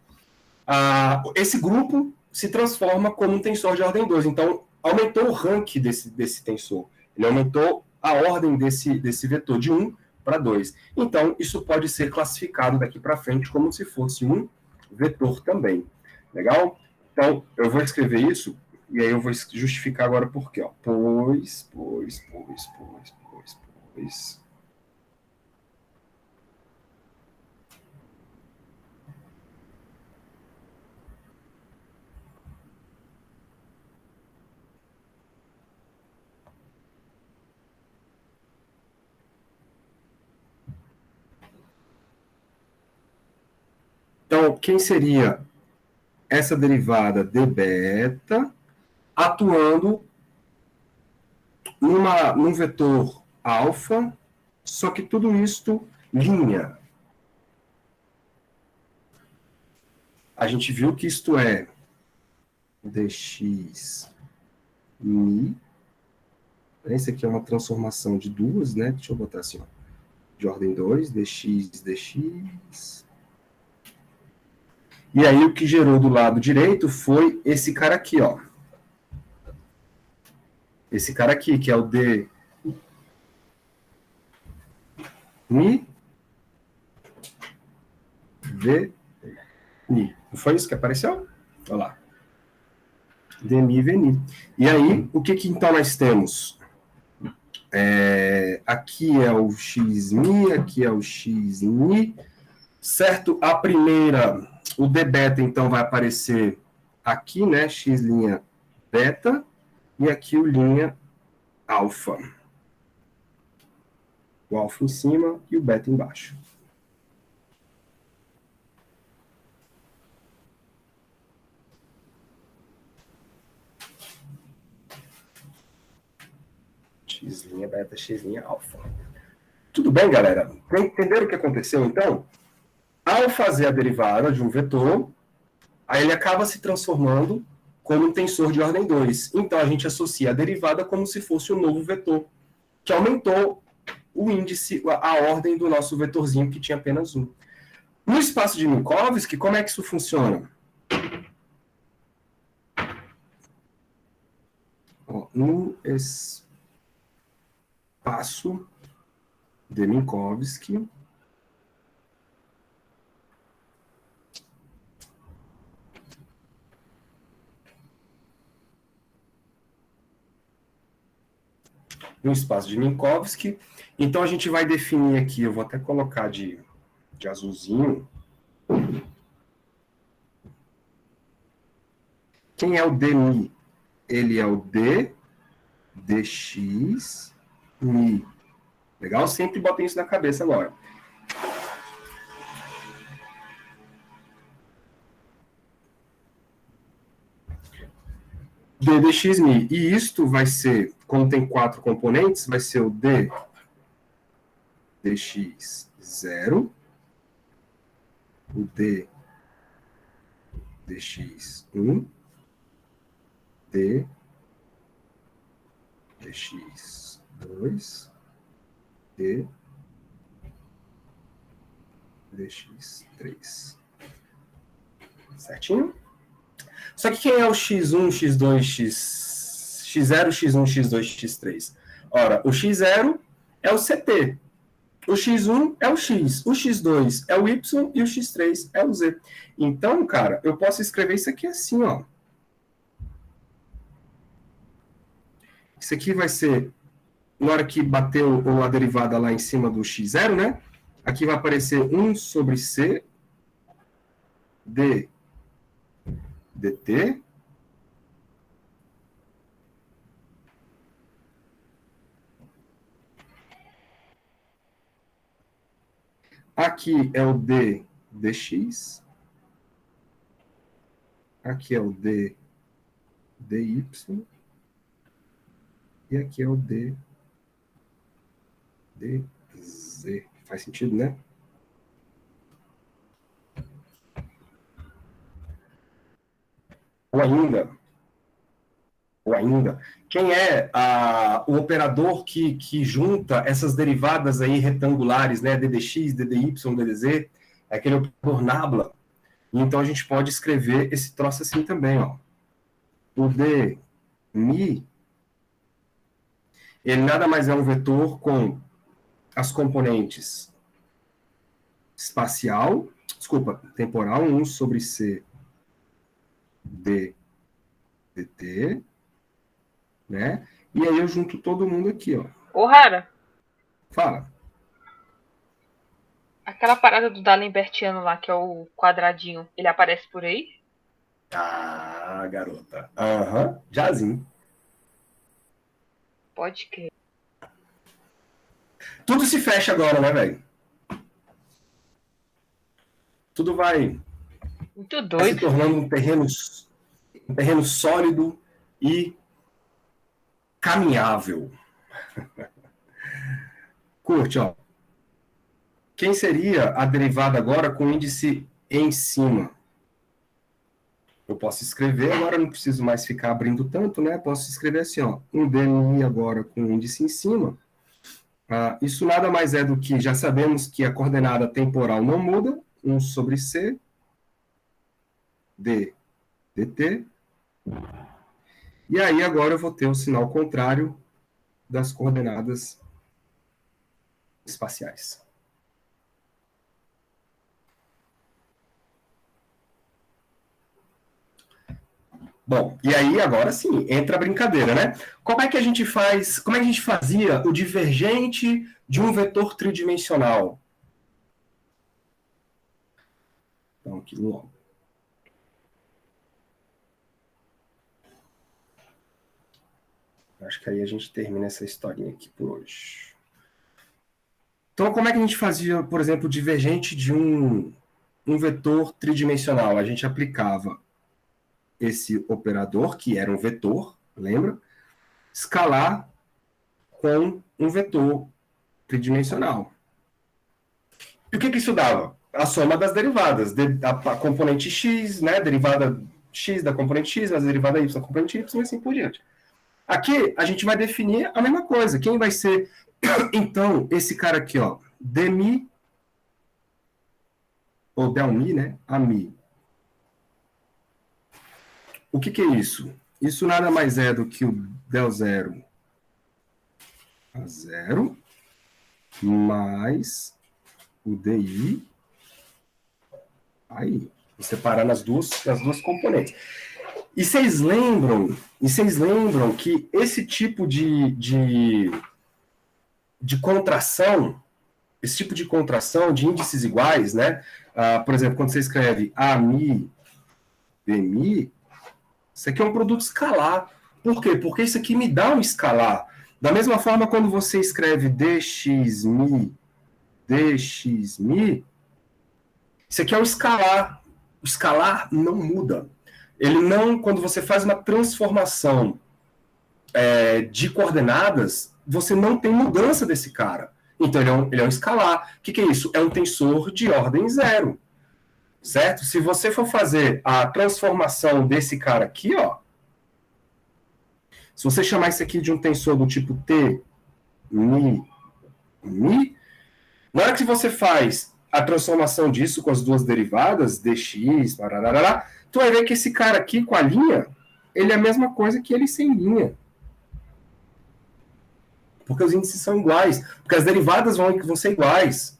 esse grupo se transforma como um tensor de ordem 2. Então, aumentou o rank desse tensor. Ele aumentou a ordem desse vetor de 1 para 2. Então, isso pode ser classificado daqui para frente como se fosse um vetor também. Legal? Então, eu vou escrever isso, e aí eu vou justificar agora por quê. Ó. Pois. Então, quem seria essa derivada de beta atuando num vetor alfa, só que tudo isto linha. A gente viu que isto é dx mi. Esse aqui é uma transformação de duas, né? Deixa eu botar assim, ó, de ordem 2, dx. E aí o que gerou do lado direito foi esse cara aqui, ó. Esse cara aqui, que é o d mi v ni. Não foi isso que apareceu? Olha lá. D mi v ni. E aí, o que então nós temos? Aqui é o x mi, aqui é o x ni, certo? A primeira, o d beta, então, vai aparecer aqui, né? X' beta, e aqui o linha alfa. O alfa em cima e o beta embaixo. X' beta, X' alfa. Tudo bem, galera? Entenderam o que aconteceu, então? Ao fazer a derivada de um vetor, aí ele acaba se transformando como um tensor de ordem 2. Então, a gente associa a derivada como se fosse um novo vetor, que aumentou o índice, a ordem do nosso vetorzinho, que tinha apenas um. No espaço de Minkowski, como é que isso funciona? Ó, no espaço de Minkowski, então a gente vai definir aqui, eu vou até colocar de azulzinho. Quem é o dmi? Ele é o dx mi. Legal? Sempre botem isso na cabeça agora. D dx mi. E isto vai ser, como tem 4 componentes, vai ser o d dx0, o d dx1, d dx2, d dx3. Certinho? Só que quem é o x1, x2, x0, x1, x2, x3? Ora, o x0 é o CT. O x1 é o x, o x2 é o y e o x3 é o z. Então, cara, eu posso escrever isso aqui assim, ó. Isso aqui vai ser, na hora que bateu a derivada lá em cima do x0, né? Aqui vai aparecer 1 sobre c d dt. Aqui é o d dx. Aqui é o d dy. E aqui é o d dz. Faz sentido, né? Ou ainda, quem é o operador que junta essas derivadas aí retangulares, né, ddx, ddy, ddz, é aquele operador nabla. Então a gente pode escrever esse troço assim também, ó. O d mi, ele nada mais é um vetor com as componentes temporal, 1 sobre c d dt, né? E aí eu junto todo mundo aqui, ó. Ô, Rara. Fala. Aquela parada do D'Alembertiano lá, que é o quadradinho, ele aparece por aí? Ah, garota. Aham, jazinho. Pode crer. Tudo se fecha agora, né, velho? Tudo vai Muito doido. se tornando um terreno sólido e caminhável. Curte, ó. Quem seria a derivada agora com o índice em cima? Eu posso escrever, agora não preciso mais ficar abrindo tanto, né? Posso escrever assim, ó. Um DNI agora com o índice em cima. Isso nada mais é do que, já sabemos que a coordenada temporal não muda. 1 sobre C, D, dt. E aí agora eu vou ter o sinal contrário das coordenadas espaciais. Bom, e aí agora sim, entra a brincadeira, né? Como é que a gente fazia o divergente de um vetor tridimensional? Então, aqui logo. Acho que aí a gente termina essa historinha aqui por hoje. Então, como é que a gente fazia, por exemplo, o divergente de um vetor tridimensional? A gente aplicava esse operador, que era um vetor, lembra? Escalar com um vetor tridimensional. E o que isso dava? A soma das derivadas. A componente x, né? Derivada x da componente x, a derivada y da componente y, e assim por diante. Aqui, a gente vai definir a mesma coisa. Quem vai ser, então, esse cara aqui, ó, dmi, ou delmi, né? A mi. O que é isso? Isso nada mais é do que o del 0 a 0 mais o di aí, separando as duas componentes. E vocês lembram que esse tipo de contração, de índices iguais, né? Por exemplo, quando você escreve AMI, BMI, isso aqui é um produto escalar. Por quê? Porque isso aqui me dá um escalar. Da mesma forma, quando você escreve dxmi, isso aqui é um escalar. O escalar não muda. Ele não, quando você faz uma transformação de coordenadas, você não tem mudança desse cara. Então, ele é um escalar. O que é isso? É um tensor de ordem 0. Certo? Se você for fazer a transformação desse cara aqui, ó, se você chamar isso aqui de um tensor do tipo T, mi, na hora que você faz a transformação disso com as duas derivadas, dx, bararará, tu vai ver que esse cara aqui com a linha, ele é a mesma coisa que ele sem linha. Porque os índices são iguais. Porque as derivadas vão ser iguais.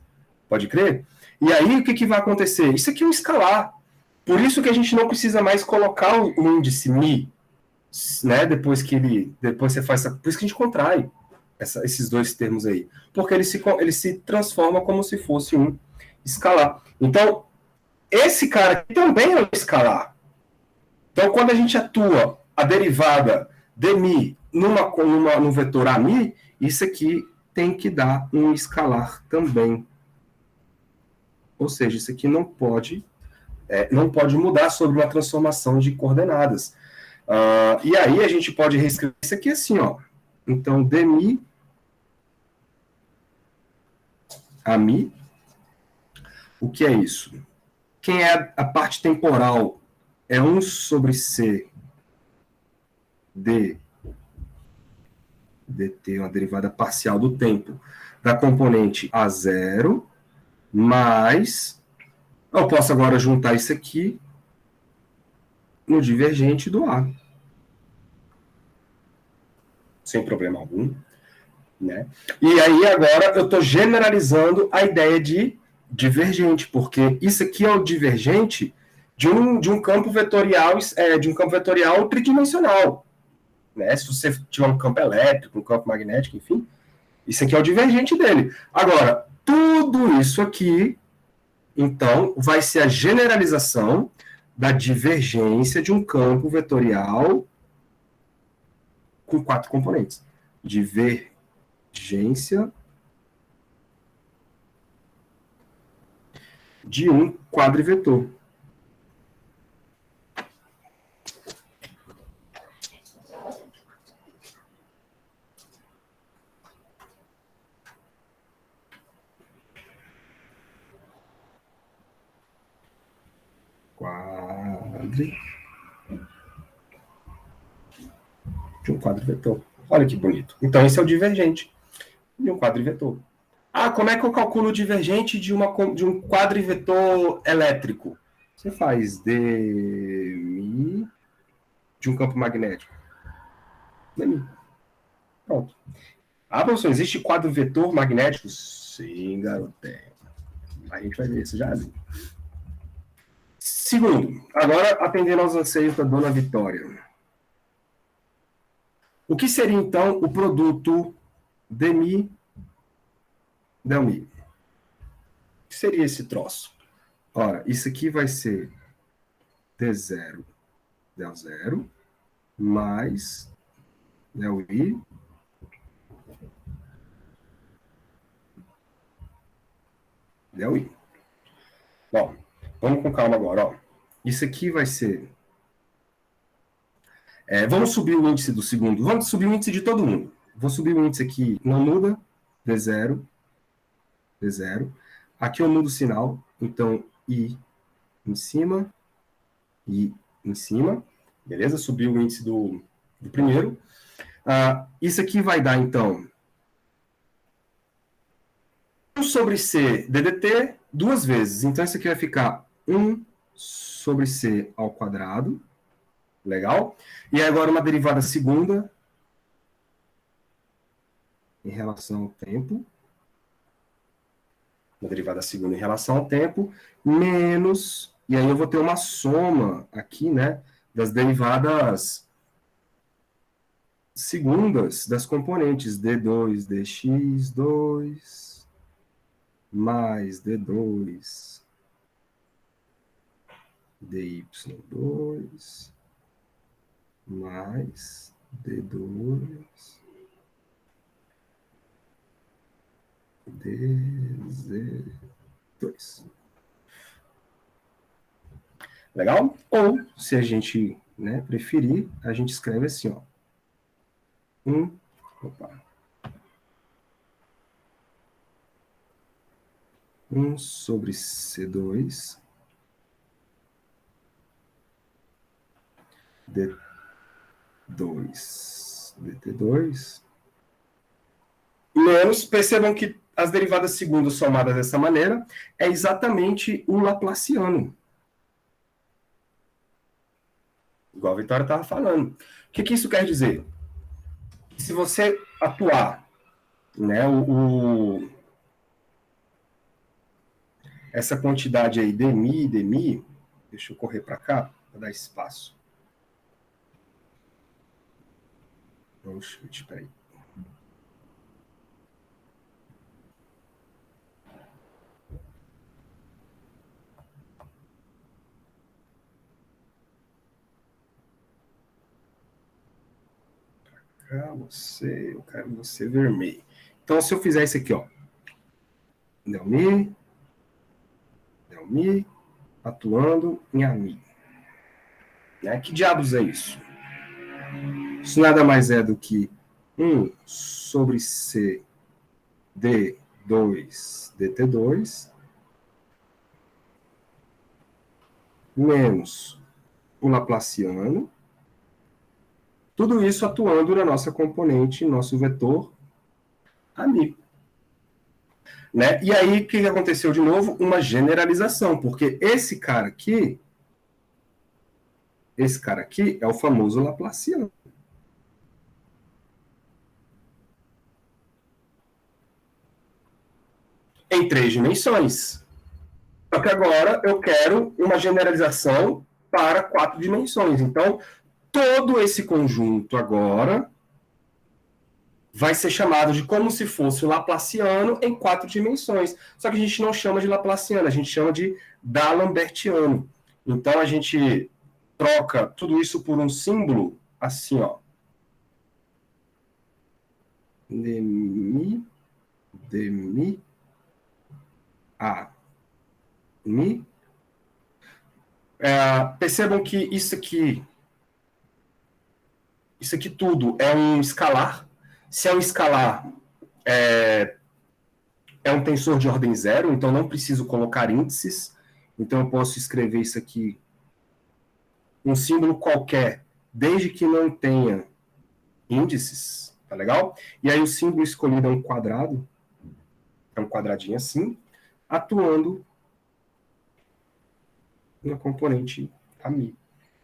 Pode crer? E aí, o que vai acontecer? Isso aqui é um escalar. Por isso que a gente não precisa mais colocar o índice mi. né, depois você faz por isso que a gente contrai esses dois termos aí, porque ele se transforma como se fosse um escalar. Então, esse cara aqui também é um escalar. Então, quando a gente atua a derivada de mi num vetor ami, isso aqui tem que dar um escalar também. Ou seja, isso aqui não pode mudar sobre uma transformação de coordenadas. E aí a gente pode reescrever isso aqui assim, ó. Então, dmi ami, o que é isso? Quem é a parte temporal é 1 sobre c de dt, uma derivada parcial do tempo da componente A0, mais, eu posso agora juntar isso aqui no divergente do A. Sem problema algum. Né? E aí agora eu estou generalizando a ideia de divergente, porque isso aqui é o divergente de um campo vetorial, tridimensional. Né? Se você tiver um campo elétrico, um campo magnético, enfim, isso aqui é o divergente dele. Agora, tudo isso aqui, então, vai ser a generalização da divergência de um campo vetorial com 4 componentes. Divergência de um quadrivetor. De um quadrivetor. Olha que bonito. Então, esse é o divergente de um quadrivetor. Como é que eu calculo o divergente de um quadrivetor elétrico? Você faz dmi de um campo magnético. Dmi. Pronto. Professor, existe quadrivetor magnético? Sim, garotinho. A gente vai ver isso já. Segundo, agora atendendo aos anseios da dona Vitória. O que seria, então, o produto dmi delmi? O que seria esse troço? Ora, isso aqui vai ser D0 del 0 mais del I del I. Bom, vamos com calma agora. Ó. Isso aqui vai ser... vamos subir o índice do segundo. Vamos subir o índice de todo mundo. Vou subir o índice aqui, não muda. D0. D0. Aqui eu mudo o sinal. Então, I em cima. I em cima. Beleza? Subiu o índice do primeiro. Isso aqui vai dar, então, 1 sobre C ddt duas vezes. Então, isso aqui vai ficar 1 sobre C ao quadrado. Legal? E agora uma derivada segunda em relação ao tempo. Uma derivada segunda em relação ao tempo, menos... E aí eu vou ter uma soma aqui, né, das derivadas segundas das componentes D2, dx2, mais D2, dy2, mais D2, dz2. Legal? Ou, se a gente preferir, a gente escreve assim, ó. 1 sobre C2 D2 dt2 menos, percebam que as derivadas segundas somadas dessa maneira é exatamente o laplaciano. Igual a Vitória estava falando. O que isso quer dizer? Se você atuar, né, essa quantidade aí, dmi, deixa eu correr para cá, para dar espaço. Espera aí. Eu quero você vermelho. Então, se eu fizer isso aqui, ó. Del Mi, atuando em Ami. Né? Que diabos é isso? Isso nada mais é do que 1 sobre C D2 DT2 menos o Laplaciano. Tudo isso atuando na nossa componente, nosso vetor Ami. Né? E aí, o que aconteceu de novo? Uma generalização, porque esse cara aqui é o famoso Laplaciano. Em 3 dimensões. Só que agora eu quero uma generalização para 4 dimensões. Então, todo esse conjunto agora vai ser chamado de como se fosse o Laplaciano em 4 dimensões. Só que a gente não chama de Laplaciano, a gente chama de D'Alembertiano. Então, a gente troca tudo isso por um símbolo assim, ó. Demi, A, Mi. Percebam que isso aqui tudo é um escalar. Se é um escalar, é um tensor de ordem zero, então não preciso colocar índices. Então eu posso escrever isso aqui, um símbolo qualquer, desde que não tenha índices, tá legal? E aí o símbolo escolhido é um quadrado, é um quadradinho assim, atuando na componente Ami.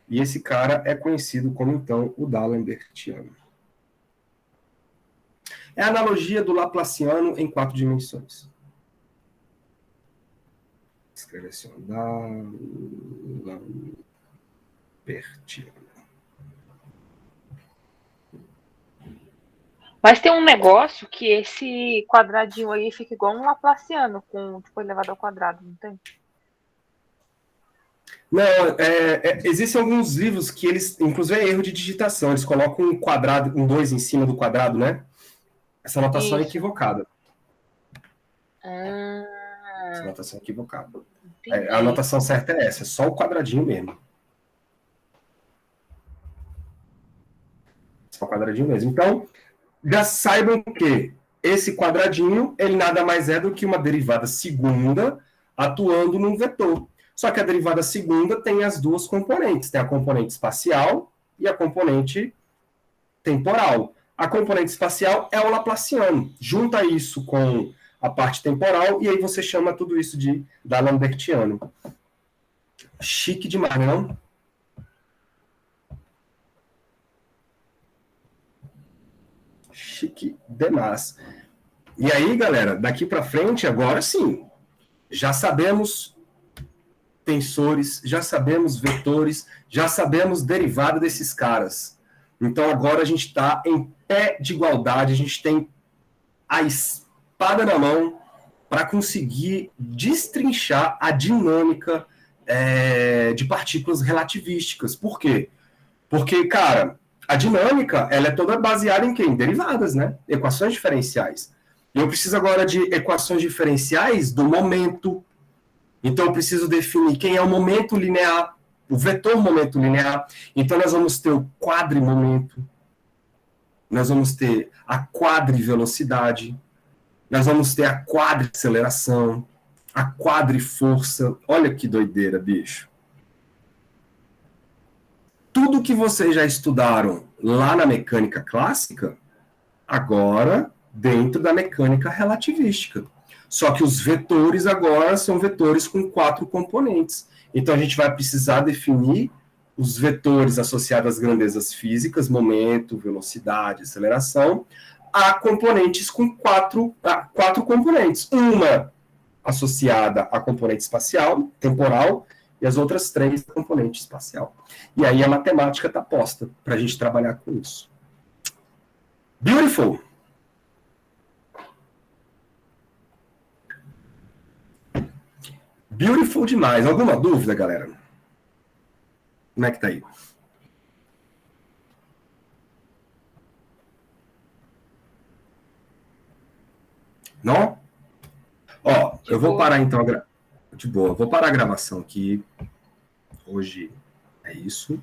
E esse cara é conhecido como, então, o D'Alembertiano. É a analogia do Laplaciano em 4 dimensões. Escreve assim, D'Alembertiano. Mas tem um negócio que esse quadradinho aí fica igual um Laplaciano, com tipo elevado ao quadrado, não tem? Não, existem alguns livros que eles, inclusive é erro de digitação, eles colocam um quadrado, um 2 em cima do quadrado, né? Essa anotação é equivocada. Essa anotação é equivocada. A anotação certa é essa, é só o quadradinho mesmo. Só o quadradinho mesmo. Então, já saibam que esse quadradinho, ele nada mais é do que uma derivada segunda atuando num vetor. Só que a derivada segunda tem as duas componentes. Tem a componente espacial e a componente temporal. A componente espacial é o Laplaciano. Junta isso com a parte temporal e aí você chama tudo isso de D'Alembertiano. Chique demais, não? Chique demais. E aí, galera, daqui para frente, agora sim, já sabemos tensores, já sabemos vetores, já sabemos derivada desses caras. Então agora a gente está em pé de igualdade, a gente tem a espada na mão para conseguir destrinchar a dinâmica de partículas relativísticas. Por quê? Porque, cara, a dinâmica ela é toda baseada em quê? Em derivadas, né? Equações diferenciais. E eu preciso agora de equações diferenciais do momento. Então eu preciso definir quem é o momento linear, o vetor momento linear. Então nós vamos ter o quadrimomento, nós vamos ter a quadrivelocidade, nós vamos ter a quadriaceleração, a quadriforça. Olha que doideira, bicho. Tudo que vocês já estudaram lá na mecânica clássica, agora dentro da mecânica relativística. Só que os vetores agora são vetores com 4 componentes. Então a gente vai precisar definir os vetores associados às grandezas físicas, momento, velocidade, aceleração, a componentes com 4 componentes. Uma associada à componente espacial, temporal, e as outras 3 à componente espacial. E aí a matemática está posta para a gente trabalhar com isso. Beautiful. Beautiful demais. Alguma dúvida, galera? Como é que tá aí? Não? Ó, eu vou parar então de boa. Vou parar a gravação aqui. Hoje é isso.